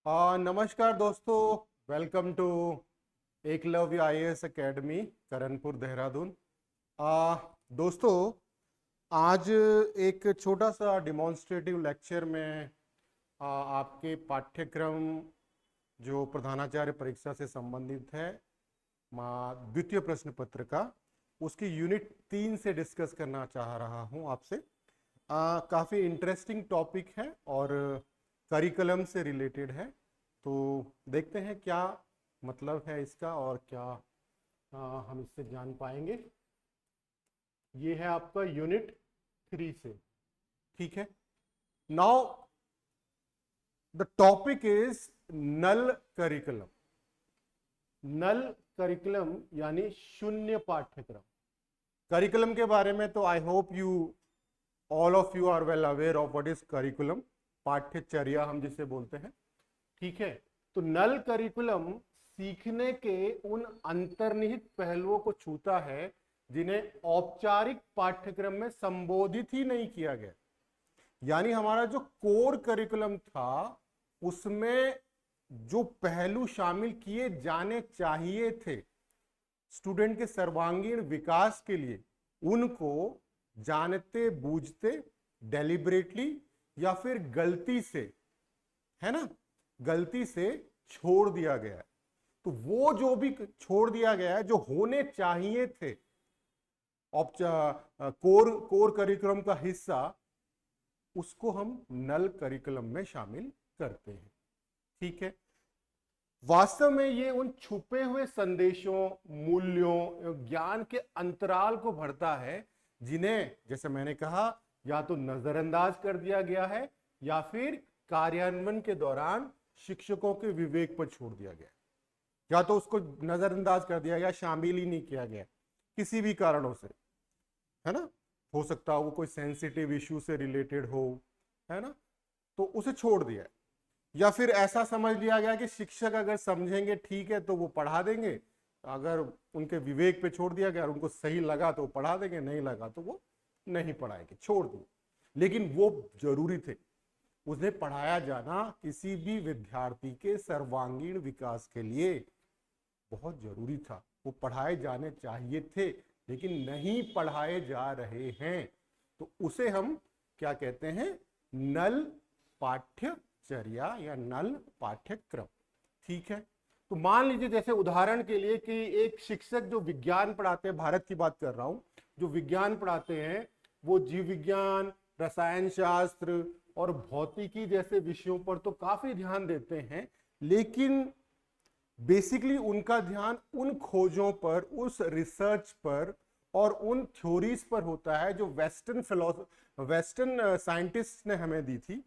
नमस्कार दोस्तों। Welcome to Eklavya IAS academy Karanpur Dehradun. दोस्तों, आज एक छोटा सा डिमॉन्स्ट्रेटिव लेक्चर में आपके पाठ्यक्रम जो प्रधानाचार्य परीक्षा से संबंधित है, द्वितीय प्रश्न पत्र का, उसकी यूनिट 3 से डिस्कस करना चाह रहा हूं आपसे। काफ़ी इंटरेस्टिंग टॉपिक है और करिकुलम से रिलेटेड है। तो देखते हैं क्या मतलब है इसका और क्या हम इससे जान पाएंगे। ये है आपका यूनिट 3 से, ठीक है। Now the topic is null curriculum. Null curriculum यानी शून्य पाठ्यक्रम। करिकुलम के बारे में तो I hope you all of you are well aware of what is curriculum. पाठ्यचर्या हम जिसे बोलते हैं, ठीक है। तो नल करिकुलम सीखने के उन अंतर्निहित पहलुओं को छूता है जिन्हें औपचारिक पाठ्यक्रम में संबोधित ही नहीं किया गया। यानी हमारा जो कोर करिकुलम था उसमें जो पहलू शामिल किए जाने चाहिए थे स्टूडेंट के सर्वांगीण विकास के लिए, उनको जानते बूझते डेलिबरेटली या फिर गलती से, है ना, गलती से छोड़ दिया गया है। तो वो जो भी छोड़ दिया गया है जो होने चाहिए थे कोर करिकुलम का हिस्सा, उसको हम नल करिकुलम में शामिल करते हैं, ठीक है। वास्तव में ये उन छुपे हुए संदेशों, मूल्यों, ज्ञान के अंतराल को भरता है जिन्हें, जैसे मैंने कहा, या तो नजरअंदाज कर दिया गया है या फिर कार्यान्वयन के दौरान शिक्षकों के विवेक पर छोड़ दिया गया, या तो उसको नजरअंदाज कर दिया गया, शामिल ही नहीं किया गया किसी भी कारणों से, है ना। हो सकता हो वो कोई सेंसिटिव इश्यू से रिलेटेड हो, है ना, तो उसे छोड़ दिया। या फिर ऐसा समझ लिया गया कि शिक्षक अगर समझेंगे ठीक है तो वो पढ़ा देंगे, अगर उनके विवेक पे छोड़ दिया गया, उनको सही लगा तो पढ़ा देंगे, नहीं लगा तो वो नहीं पढ़ाएंगे, छोड़ दिए। लेकिन वो जरूरी थे, उन्हें पढ़ाया जाना किसी भी विद्यार्थी के सर्वांगीण विकास के लिए बहुत जरूरी था। वो पढ़ाए जाने चाहिए थे लेकिन नहीं पढ़ाए जा रहे हैं, तो उसे हम क्या कहते हैं, नल पाठ्यचर्या या नल पाठ्यक्रम, ठीक है। तो मान लीजिए, जैसे उदाहरण के लिए, कि एक शिक्षक जो विज्ञान पढ़ाते हैं, भारत की बात कर रहा हूं, जो विज्ञान पढ़ाते हैं, वो जीव विज्ञान, रसायन शास्त्र और भौतिकी जैसे विषयों पर तो काफी ध्यान देते हैं, लेकिन बेसिकली उनका ध्यान उन खोजों पर, उस रिसर्च पर और उन थ्योरीज पर होता है जो वेस्टर्न साइंटिस्ट ने हमें दी थी,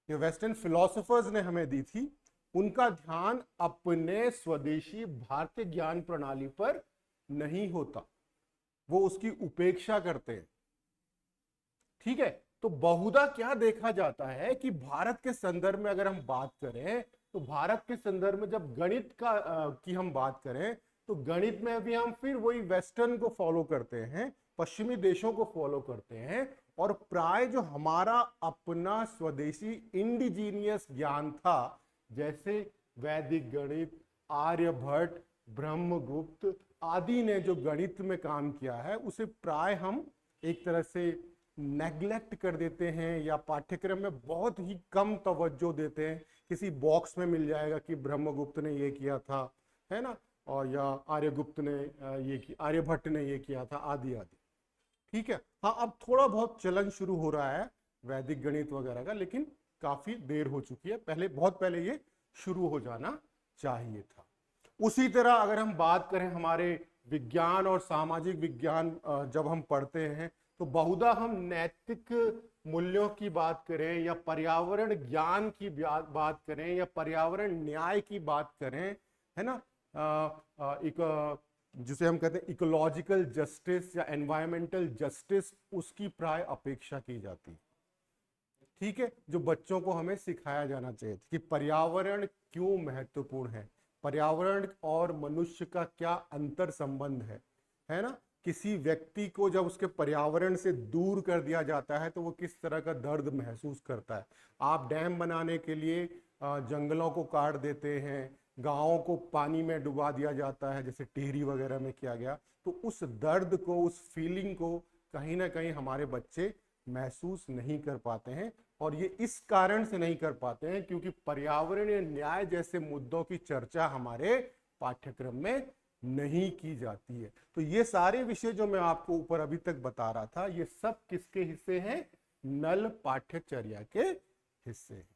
जो वेस्टर्न फिलोसोफर्स ने हमें दी थी। उनका ध्यान अपने स्वदेशी भारतीय ज्ञान प्रणाली पर नहीं होता, वो उसकी उपेक्षा करते हैं, ठीक है। तो बहुधा क्या देखा जाता है कि भारत के संदर्भ में अगर हम बात करें, तो भारत के संदर्भ में जब गणित की हम बात करें, तो गणित में भी हम फिर वही वेस्टर्न को फॉलो करते हैं, पश्चिमी देशों को फॉलो करते हैं, और प्राय जो हमारा अपना स्वदेशी इंडिजीनियस ज्ञान था, जैसे वैदिक गणित, आर्यभट्ट, ब्रह्मगुप्त आदि ने जो गणित में काम किया है, उसे प्राय हम एक तरह से नेग्लेक्ट कर देते हैं या पाठ्यक्रम में बहुत ही कम तवज्जो देते हैं। किसी बॉक्स में मिल जाएगा कि ब्रह्मगुप्त ने ये किया था, है ना, और या आर्यगुप्त ने ये किया, आर्यभट्ट ने ये किया था, आदि आदि, ठीक है। हाँ, अब थोड़ा बहुत चलन शुरू हो रहा है वैदिक गणित वगैरह का, लेकिन काफी देर हो चुकी है, पहले, बहुत पहले ये शुरू हो जाना चाहिए था। उसी तरह अगर हम बात करें हमारे विज्ञान और सामाजिक विज्ञान जब हम पढ़ते हैं, तो बहुधा हम नैतिक मूल्यों की बात करें या पर्यावरण ज्ञान की बात करें या पर्यावरण न्याय की बात करें, है ना, एक जिसे हम कहते हैं इकोलॉजिकल जस्टिस या एनवायरमेंटल जस्टिस, उसकी प्राय अपेक्षा की जाती है, ठीक है। जो बच्चों को हमें सिखाया जाना चाहिए कि पर्यावरण क्यों महत्वपूर्ण है, पर्यावरण और मनुष्य का क्या अंतर संबंध है ना। किसी व्यक्ति को जब उसके पर्यावरण से दूर कर दिया जाता है तो वो किस तरह का दर्द महसूस करता है। आप डैम बनाने के लिए जंगलों को काट देते हैं, गांवों को पानी में डुबा दिया जाता है, जैसे टिहरी वगैरह में किया गया, तो उस दर्द को, उस फीलिंग को कहीं ना कहीं हमारे बच्चे महसूस नहीं कर पाते हैं। और ये इस कारण से नहीं कर पाते हैं क्योंकि पर्यावरणीय न्याय जैसे मुद्दों की चर्चा हमारे पाठ्यक्रम में नहीं की जाती है। तो ये सारे विषय जो मैं आपको ऊपर अभी तक बता रहा था, ये सब किसके हिस्से हैं? नल पाठ्यचर्या के हिस्से हैं।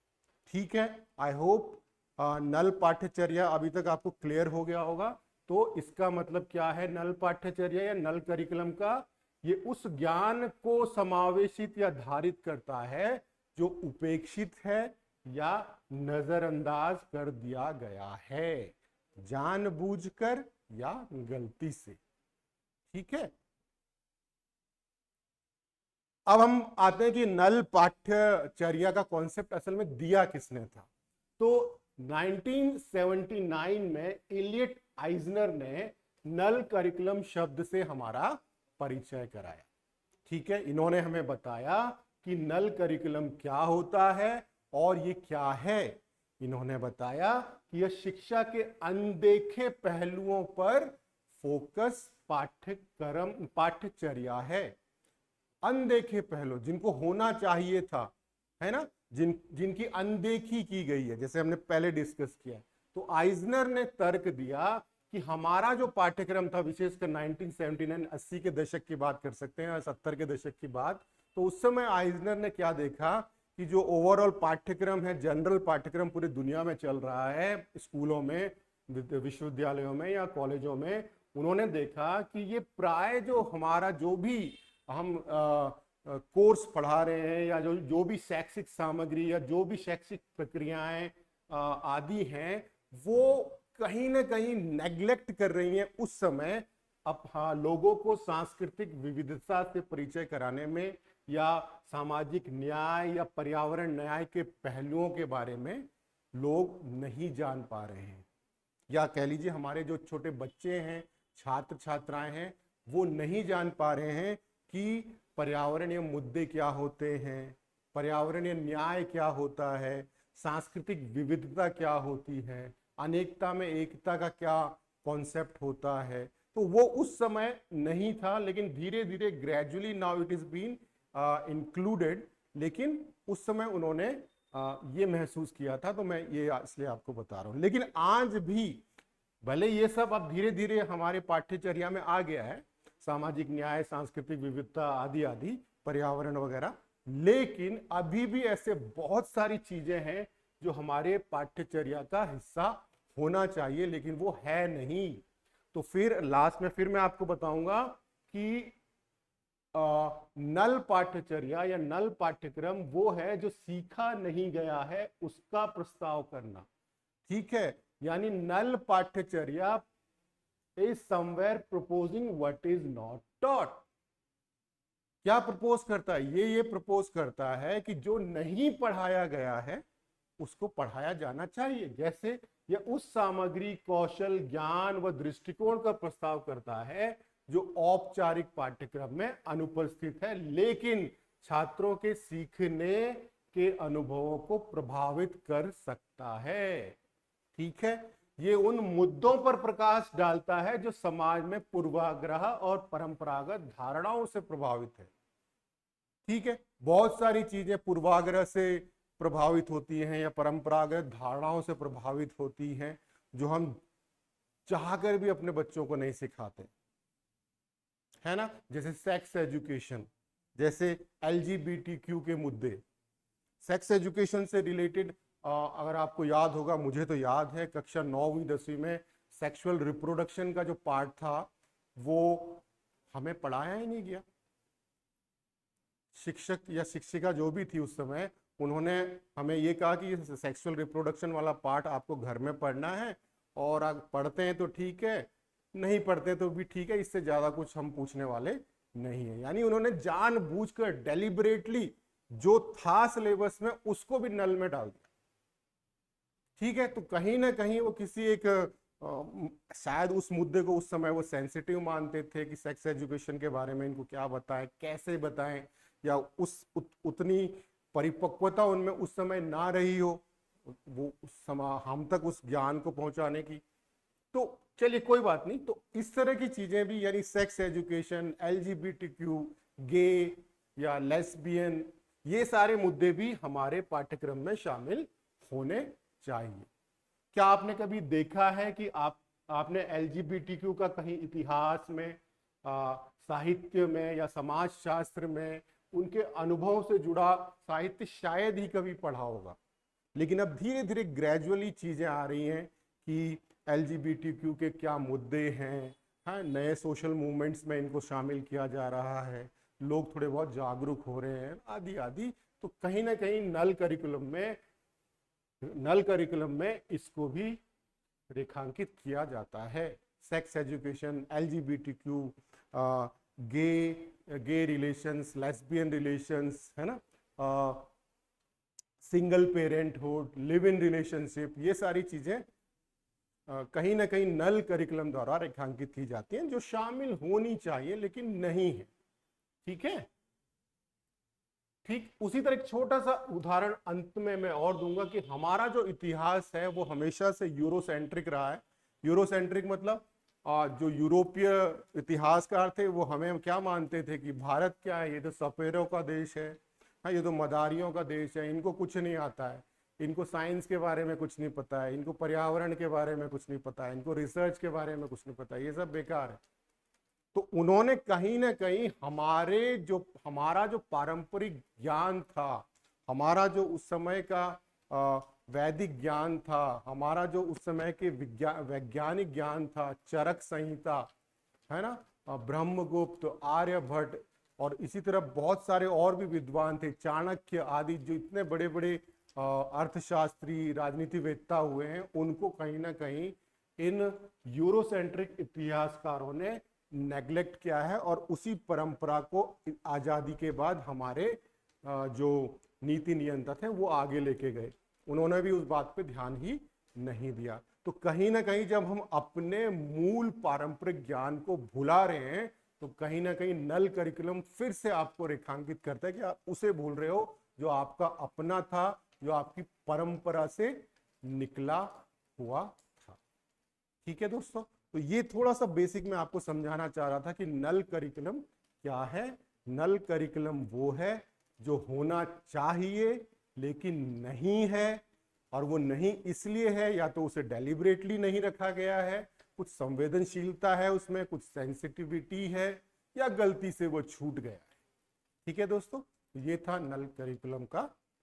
ठीक है, आई होप नल पाठ्यचर्या अभी तक आपको क्लियर हो गया होगा। तो इसका मतलब क्या है नल पाठ्यचर्या या नल करिकुलम का? ये उस ज्ञान को समावेशित या धारित करता है जो उपेक्षित है या नजरअंदाज कर दिया गया है, जानबूझकर या गलती से। ठीक है, अब हम आते हैं कि नल पाठ्यचर्या का कॉन्सेप्ट असल में दिया किसने था। तो 1979 में इलियट आइजनर ने नल करिकुलम शब्द से हमारा परिचय कराया। ठीक है, इन्होंने हमें बताया कि नल करिकुलम क्या होता है और ये क्या है। इन्होंने बताया कि यह शिक्षा के अनदेखे पहलुओं पर फोकस पाठ्यचर्या है। अनदेखे पहलू जिनको होना चाहिए था, है ना, जिनकी अनदेखी की गई है, जैसे हमने पहले डिस्कस किया। तो आइजनर ने तर्क दिया कि हमारा जो पाठ्यक्रम था, विशेषकर 1979 80 के दशक की बात कर सकते हैं, 70 के दशक की बात, तो उस समय आइजनर ने क्या देखा कि जो ओवरऑल पाठ्यक्रम है, जनरल पाठ्यक्रम पूरी दुनिया में चल रहा है, स्कूलों में, विश्वविद्यालयों में या कॉलेजों में, उन्होंने देखा कि ये प्राय जो हमारा जो भी हम कोर्स पढ़ा रहे हैं या जो भी शैक्षिक सामग्री या जो भी शैक्षिक प्रक्रियाएं आदि हैं, वो कहीं ना कहीं नेग्लेक्ट कर रही हैं उस समय लोगों को सांस्कृतिक विविधता से परिचय कराने में या सामाजिक न्याय या पर्यावरण न्याय के पहलुओं के बारे में लोग नहीं जान पा रहे हैं, या कह लीजिए हमारे जो छोटे बच्चे हैं, छात्र छात्राएं हैं, वो नहीं जान पा रहे हैं कि पर्यावरणीय मुद्दे क्या होते हैं, पर्यावरणीय न्याय क्या होता है, सांस्कृतिक विविधता क्या होती है, अनेकता में एकता का क्या कॉन्सेप्ट होता है। तो वो उस समय नहीं था, लेकिन धीरे धीरे gradually now it is been included. लेकिन उस समय उन्होंने ये महसूस किया था, तो मैं ये इसलिए आपको बता रहा हूं। लेकिन आज भी भले ये सब अब धीरे धीरे हमारे पाठ्यचर्या में आ गया है, सामाजिक न्याय, सांस्कृतिक विविधता आदि आदि, पर्यावरण वगैरह, लेकिन अभी भी ऐसे बहुत सारी चीजें हैं जो हमारे पाठ्यचर्या का हिस्सा होना चाहिए, लेकिन वो है नहीं। तो फिर लास्ट में फिर मैं आपको बताऊंगा कि नल पाठ्यचर्या या नल पाठ्यक्रम वो है जो सीखा नहीं गया है उसका प्रस्ताव करना। ठीक है, यानी नल पाठ्यचर्या is somewhere proposing what is not taught. क्या प्रपोज करता है? ये प्रपोज करता है कि जो नहीं पढ़ाया गया है उसको पढ़ाया जाना चाहिए। जैसे यह उस सामग्री, कौशल, ज्ञान व दृष्टिकोण का प्रस्ताव करता है जो औपचारिक पाठ्यक्रम में अनुपस्थित है, लेकिन छात्रों के सीखने के अनुभवों को प्रभावित कर सकता है। ठीक है, ये उन मुद्दों पर प्रकाश डालता है जो समाज में पूर्वाग्रह और परंपरागत धारणाओं से प्रभावित है। ठीक है, बहुत सारी चीजें पूर्वाग्रह से प्रभावित होती हैं या परंपरागत धारणाओं से प्रभावित होती हैं, जो हम चाहकर भी अपने बच्चों को नहीं सिखाते, है ना। जैसे सेक्स एजुकेशन, जैसे LGBTQ के मुद्दे, सेक्स एजुकेशन से रिलेटेड अगर आपको याद होगा, मुझे तो याद है कक्षा 9वीं 10वीं में सेक्सुअल रिप्रोडक्शन का जो पार्ट था वो हमें पढ़ाया ही नहीं गया। शिक्षक या शिक्षिका जो भी थी उस समय, उन्होंने हमें ये कहा कि सेक्सुअल रिप्रोडक्शन वाला पार्ट आपको घर में पढ़ना है, और अगर पढ़ते हैं तो ठीक है, नहीं पढ़ते तो भी ठीक है, इससे ज्यादा कुछ हम पूछने वाले नहीं है। यानी उन्होंने जानबूझकर डेलिबरेटली जो था सिलेबस में उसको भी नल में डाल दिया। ठीक है, तो कहीं ना कहीं वो किसी एक शायद उस मुद्दे को उस समय वो सेंसिटिव मानते थे कि सेक्स एजुकेशन के बारे में इनको क्या बताएं, कैसे बताएं, या उतनी परिपक्वता उनमें उस समय ना रही हो वो उस समय हम तक उस ज्ञान को पहुंचाने की। तो चलिए कोई बात नहीं। तो इस तरह की चीजें भी, यानी सेक्स एजुकेशन, LGBTQ, गे या लेस्बियन, ये सारे मुद्दे भी हमारे पाठ्यक्रम में शामिल होने चाहिए। क्या आपने कभी देखा है कि आपने LGBTQ का कहीं इतिहास में, साहित्य में या समाज शास्त्र में उनके अनुभव से जुड़ा साहित्य शायद ही कभी पढ़ा होगा। लेकिन अब धीरे धीरे ग्रेजुअली चीजें आ रही हैं कि LGBTQ के क्या मुद्दे हैं, हाँ, नए सोशल मूवमेंट्स में इनको शामिल किया जा रहा है, लोग थोड़े बहुत जागरूक हो रहे हैं, आदि आदि। तो कहीं ना कहीं नल करिकुलम में इसको भी रेखांकित किया जाता है। सेक्स एजुकेशन, LGBTQ, गे रिलेशंस, लेस्बियन रिलेशंस, है ना, single parenthood, live in relationship, ये सारी चीजें कहीं ना कहीं नल करिकुलम द्वारा रेखांकित की जाती हैं, जो शामिल होनी चाहिए लेकिन नहीं है। ठीक है, ठीक उसी तरह एक छोटा सा उदाहरण अंत में मैं और दूंगा कि हमारा जो इतिहास है वो हमेशा से यूरोसेंट्रिक रहा है। यूरोसेंट्रिक मतलब जो यूरोपीय इतिहासकार थे वो हमें क्या मानते थे कि भारत क्या है, ये तो सपेरों का देश है, हाँ, ये तो मदारियों का देश है, इनको कुछ नहीं आता है, इनको साइंस के बारे में कुछ नहीं पता है, इनको पर्यावरण के बारे में कुछ नहीं पता है, इनको रिसर्च के बारे में कुछ नहीं पता है, ये सब बेकार है। तो उन्होंने कहीं ना कहीं हमारा जो पारंपरिक ज्ञान था, हमारा जो उस समय का वैदिक ज्ञान था, हमारा जो उस समय के वैज्ञानिक ज्ञान था, चरक संहिता, है ना, ब्रह्मगुप्त, आर्यभट्ट, और इसी तरह बहुत सारे और भी विद्वान थे, चाणक्य आदि, जो इतने बड़े बड़े अर्थशास्त्री, राजनीतिवेत्ता हुए हैं, उनको कहीं ना कहीं इन यूरोसेंट्रिक इतिहासकारों ने नेग्लेक्ट किया है, और उसी परंपरा को आजादी के बाद हमारे जो नीति नियंत्रक थे वो आगे लेके गए। उन्होंने भी उस बात पे ध्यान ही नहीं दिया। तो कहीं ना कहीं जब हम अपने मूल पारंपरिक ज्ञान को भुला रहे हैं, तो कहीं ना कहीं नल करिकुलम फिर से आपको रेखांकित करता है कि आप उसे भूल रहे हो जो आपका अपना था, जो आपकी परंपरा से निकला हुआ था। ठीक है दोस्तों, तो ये थोड़ा सा बेसिक में आपको समझाना चाह रहा था कि नल करिकुलम क्या है। नल करिकुलम वो है जो होना चाहिए लेकिन नहीं है, और वो नहीं इसलिए है या तो उसे डेलिबरेटली नहीं रखा गया है, कुछ संवेदनशीलता है उसमें, कुछ सेंसिटिविटी है, या गलती से वो छूट गया है। ठीक है दोस्तों, ये था नल करिकुलम का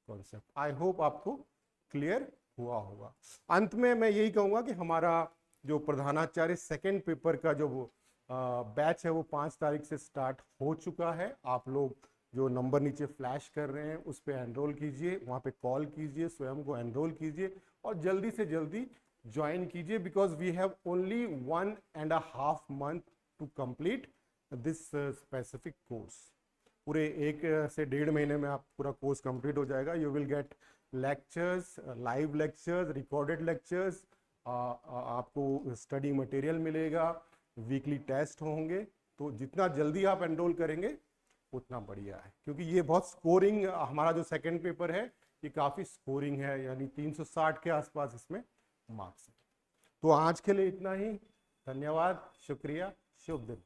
कॉन्सेप्ट। आई होप आपको क्लियर हुआ होगा। अंत में मैं यही कहूंगा कि हमारा जो प्रधानाचार्य सेकंड पेपर का जो बैच है वो 5 तारीख से स्टार्ट हो चुका है। आप लोग जो नंबर नीचे फ्लैश कर रहे हैं उस पर एनरोल कीजिए, वहाँ पे कॉल कीजिए, स्वयं को एनरोल कीजिए और जल्दी से जल्दी ज्वाइन कीजिए, because we have only 1.5 month to complete this specific course. पूरे 1 से 1.5 महीने में आप पूरा कोर्स कंप्लीट हो जाएगा। You will get lectures, live lectures, recorded lectures, आपको स्टडी मटेरियल मिलेगा, वीकली टेस्ट होंगे। तो जितना जल्दी आप एनरोल करेंगे उतना बढ़िया है, क्योंकि ये बहुत स्कोरिंग, हमारा जो सेकंड पेपर है ये काफ़ी स्कोरिंग है, यानी 360 के आसपास इसमें मार्क्स है। तो आज के लिए इतना ही। धन्यवाद, शुक्रिया, शुभ दिन।